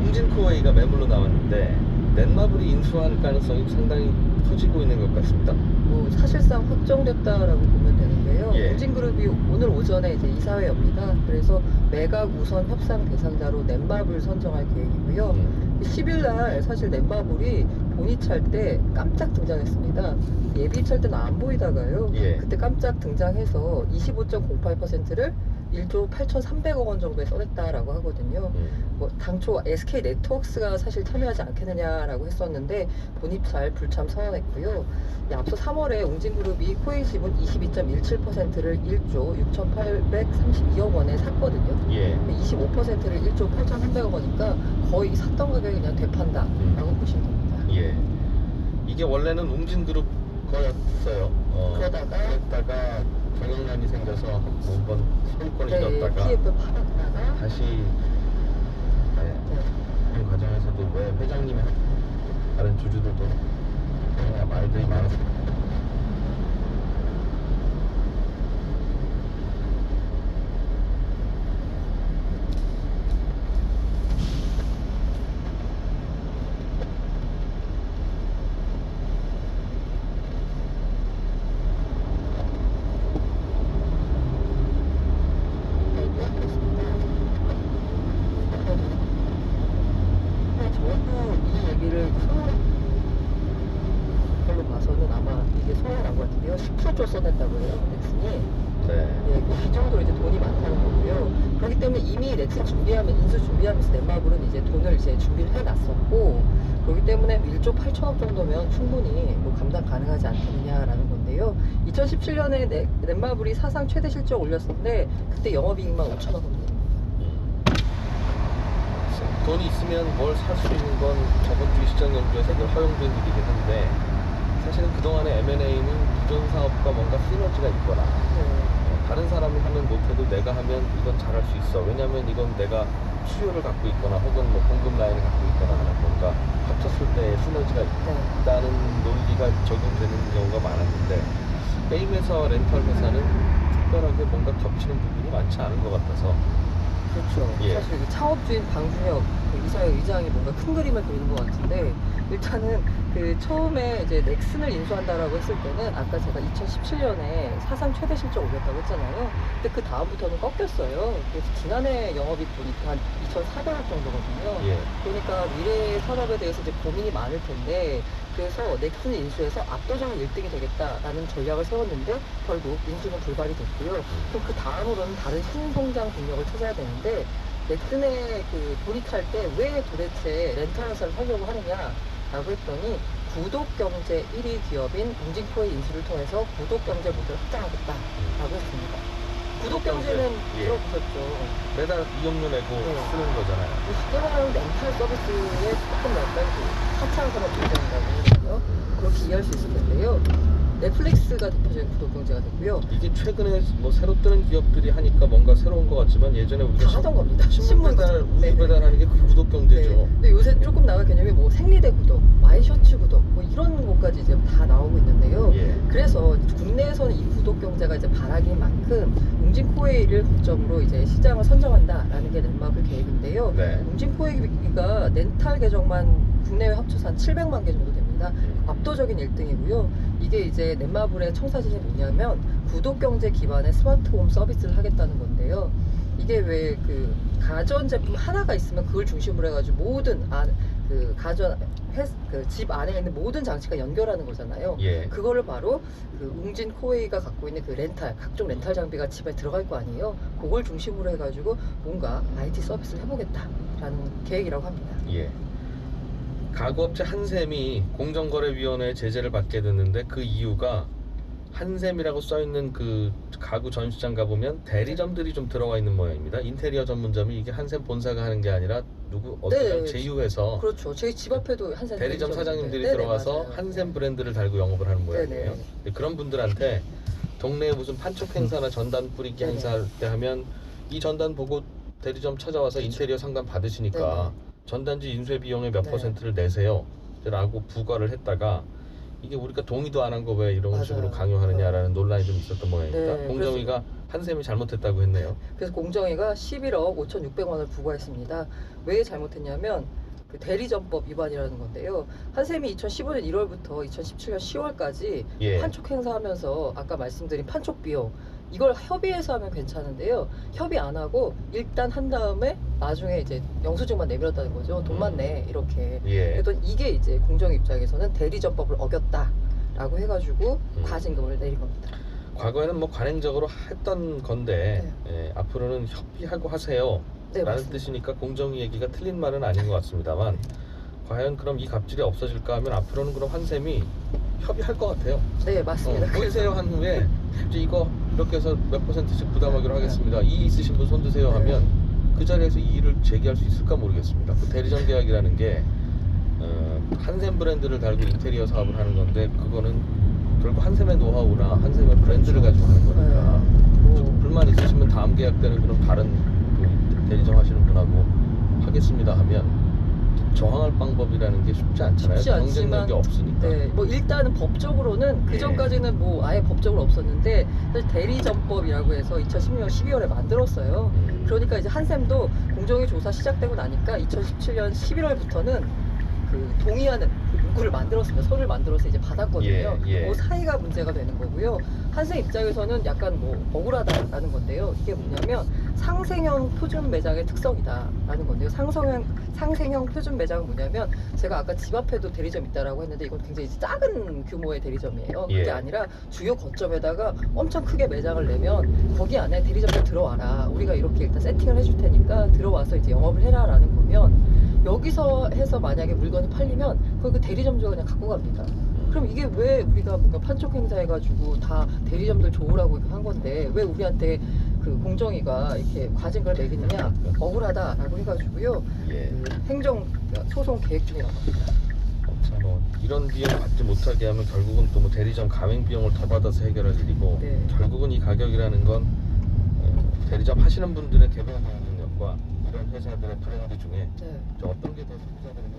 웅진코웨이가 매물로 나왔는데 넷마블이 인수할 가능성이 상당히 커지고 있는 것 같습니다. 뭐 사실상 확정됐다라고 보면 되는데요. 예. 웅진그룹이 오늘 오전에 이제 이사회 엽니다. 그래서 매각 우선 협상 대상자로 넷마블 선정할 계획이고요. 10일 날 사실 넷마블이 본이 찰 때 깜짝 등장했습니다. 예비 찰 때는 안 보이다가요. 예. 그때 깜짝 등장해서 25.08%를 1조 8,300억 원 정도에 써냈다라고 하거든요. 뭐 당초 SK 네트워크스가 사실 참여하지 않겠느냐라고 했었는데 본입찰 불참 선언했고요. 앞서 3월에 웅진그룹이 코웨이 지분 22.17%를 1조 6,832억 원에 샀거든요. 예. 25%를 1조 8,300억 원이니까 거의 샀던 가격이 그냥 되판다라고 보시면 됩니다. 예. 이게 원래는 웅진그룹 거였어요. 그러다가 경영난이 생겨서 한번 소유권을 잃었다가 PF 팔았다가 다시 그 과정에서도 왜 회장님이 다른 주주들도 그냥 말들이 많았어요. 써냈다고 해요, 넥슨이. 네. 이 정도로 이제 돈이 많다는 거고요. 그렇기 때문에 이미 넥슨 인수 준비하면서 넷마블은 이제 돈을 이제 준비를 해놨었고, 그렇기 때문에 1조 8천억 정도면 충분히 뭐 감당 가능하지 않겠느냐라는 건데요. 2017년에 넷마블이 사상 최대 실적 올렸는데 그때 영업이익만 5천억 원이에요. 돈이 있으면 뭘 살 수 있는 건 저번 주 시장 연구에서 허용된 일이긴 한데, 사실은 그동안의 M&A는 기존 사업과 뭔가 시너지가 있거나 다른 사람이 하면 못해도 내가 하면 이건 잘할 수 있어. 왜냐면 이건 내가 수요를 갖고 있거나 혹은 뭐 공급 라인을 갖고 있거나 하는 뭔가 합쳤을 때 시너지가 있다는 논리가 적용되는 경우가 많았는데, 게임에서 렌털 회사는 특별하게 뭔가 겹치는 부분이 많지 않은 것 같아서. 그렇죠. 사실 창업주인 방준혁 이사회 의장이 뭔가 큰 그림을 그리는 것 같은데, 일단은 그 처음에 이제 넥슨을 인수한다라고 했을 때는 아까 제가 2017년에 사상 최대 실적 올렸다고 했잖아요. 근데 그 다음부터는 꺾였어요. 그래서 지난해 영업이익 보니까 한 2,400억 정도거든요. 그러니까 미래 산업에 대해서 이제 고민이 많을 텐데, 그래서 넥슨을 인수해서 압도적인 1등이 되겠다라는 전략을 세웠는데 결국 인수는 불발이 됐고요. 그럼 그 다음으로는 다른 신성장 동력을 찾아야 되는데, 넥슨에 그 돌입할 때 왜 도대체 렌털 회사를 하려고 하느냐라고 했더니, 구독경제 1위 기업인 웅진코의 인수를 통해서 구독경제 모델을 확장하겠다라고 했습니다. 구독경제는 들어보셨죠? 매달 이용료 내고 쓰는 거잖아요. 쉽게 말하면 렌탈 서비스에 조금 약간 그 4차 산업 경쟁이라고 하거든요. 그렇게 이해할 수 있을 텐데요. 넷플릭스가 대표적인 구독경제가 됐고요. 이게 최근에 뭐 새로 뜨는 기업들이 하니까 뭔가 새로운 것 같지만, 예전에 우리가 다 하던 겁니다. 신문 배달, 우유 배달하는 게 그게 구독경제죠. 근데 요새 조금 나간 개념이 뭐 생리대 구독, 마이셔츠 구독, 뭐 이런 것까지 이제 다 나오고 있는데요. 그래서 국내에서는 이 구독경제가 이제 바라기인 만큼 웅진코웨이를 거점으로 이제 시장을 선정한다라는 게 넷마블 계획인데요. 웅진코웨이가 렌탈 계정만 국내외 합쳐서 한 700만 개 정도 됩니다. 압도적인 1등이고요. 이게 이제 넷마블의 청사진이 뭐냐면 구독경제 기반의 스마트홈 서비스를 하겠다는 건데요. 이게 왜 그 가전제품 하나가 있으면 그걸 중심으로 해가지고 모든 그 가전 그 집 안에 있는 모든 장치가 연결하는 거잖아요. 그거를 바로 그 웅진 코웨이가 갖고 있는 그 렌탈, 각종 렌탈 장비가 집에 들어갈 거 아니에요. 그걸 중심으로 해가지고 뭔가 IT 서비스를 해보겠다라는 계획이라고 합니다. 가구업체 한샘이 공정거래위원회의 제재를 받게 됐는데, 그 이유가 한샘이라고 써있는 그 가구 전시장 가보면 대리점들이 좀 들어와 있는 모양입니다. 인테리어 전문점이 이게 한샘 본사가 하는 게 아니라 어떤 제휴해서, 그렇죠. 저희 집 앞에도 한샘 대리점 사장님들이 들어가서 한샘 브랜드를 달고 영업을 하는 모양이에요. 그런 분들한테 동네에 무슨 판촉 행사나 전단 뿌리기 행사할 때 하면 이 전단 보고 대리점 찾아와서 인테리어 상담 받으시니까 전단지 인쇄 비용의 몇 %를 내세요 라고 부과를 했다가, 이게 우리가 동의도 안 한 거 왜 이런 식으로 강요하느냐라는 논란이 좀 있었던 모양입니다. 공정위가 한샘이 잘못했다고 했네요. 그래서 공정위가 11억 5,600원을 부과했습니다. 왜 잘못했냐면 그 대리점법 위반이라는 건데요. 한샘이 2015년 1월부터 2017년 10월까지 판촉 행사하면서 아까 말씀드린 판촉 비용, 이걸 협의해서 하면 괜찮은데요. 협의 안 하고 일단 한 다음에 나중에 이제 영수증만 내밀었다는 거죠. 돈만 내, 이렇게. 그랬더니 이게 이제 공정 입장에서는 대리점법을 어겼다라고 해가지고 과징금을 내린 겁니다. 과거에는 뭐 관행적으로 했던 건데 앞으로는 협의하고 하세요 라는 뜻이니까 공정위 얘기가 틀린 말은 아닌 것 같습니다만, 과연 그럼 이 갑질이 없어질까 하면 앞으로는 그럼 한샘이 협의할 것 같아요. 네, 맞습니다. 보이세요 한 후에 이제 이거 이렇게 해서 몇 %씩 부담하기로 하겠습니다. 이의 있으신 분 손 드세요 하면 그 자리에서 이의를 제기할 수 있을까 모르겠습니다. 그 대리점 계약이라는 게 한샘 브랜드를 달고 인테리어 사업을 하는 건데, 그거는 결국 한샘의 노하우나 한샘의 브랜드를 가지고 하는 거니까 뭐 불만 있으시면 다음 계약 때는 그럼 다른 그 대리점 하시는 분하고 하겠습니다 하면 저항할 방법이라는 게 쉽지 않잖아요. 쉽지 경쟁력이 않지만, 없으니까. 네, 뭐 일단은 법적으로는 그 예. 전까지는 뭐 아예 법적으로 없었는데 사실 대리점법이라고 해서 2016년 12월에 만들었어요. 그러니까 이제 한샘도 공정위 조사 시작되고 나니까 2017년 11월부터는 그 동의하는 그 문구를 만들었습니다. 서류를 만들어서 이제 받았거든요. 예. 그 사이가 문제가 되는 거고요. 한샘 입장에서는 약간 뭐 억울하다라는 건데요. 이게 뭐냐면 상생형 표준 매장의 특성이다라는 건데요. 상생형 표준 매장은 뭐냐면 제가 아까 집 앞에도 대리점 있다라고 했는데 이건 굉장히 작은 규모의 대리점이에요. 그게 예. 아니라 주요 거점에다가 엄청 크게 매장을 내면 거기 안에 대리점에 들어와라. 우리가 이렇게 일단 세팅을 해줄 테니까 들어와서 이제 영업을 해라라는 거면 여기서 해서 만약에 물건이 팔리면 거기 그 대리점주가 그냥 갖고 갑니다. 그럼 이게 왜 우리가 뭔가 판촉 행사해가지고 다 대리점들 좋으라고 이렇게 한 건데 왜 우리한테 그 공정위가 이렇게 과징금을 매기느냐 억울하다라고 해가지고요. 그 행정 소송 계획 중에 나갑니다. 자, 뭐 이런 비용 받지 못하게 하면 결국은 또 뭐 대리점 가맹 비용을 더 받아서 해결할 일이고 결국은 이 가격이라는 건 대리점 하시는 분들의 개발 능력과 이런 회사들의 브랜드 중에 어떤 게 더 소비자들에게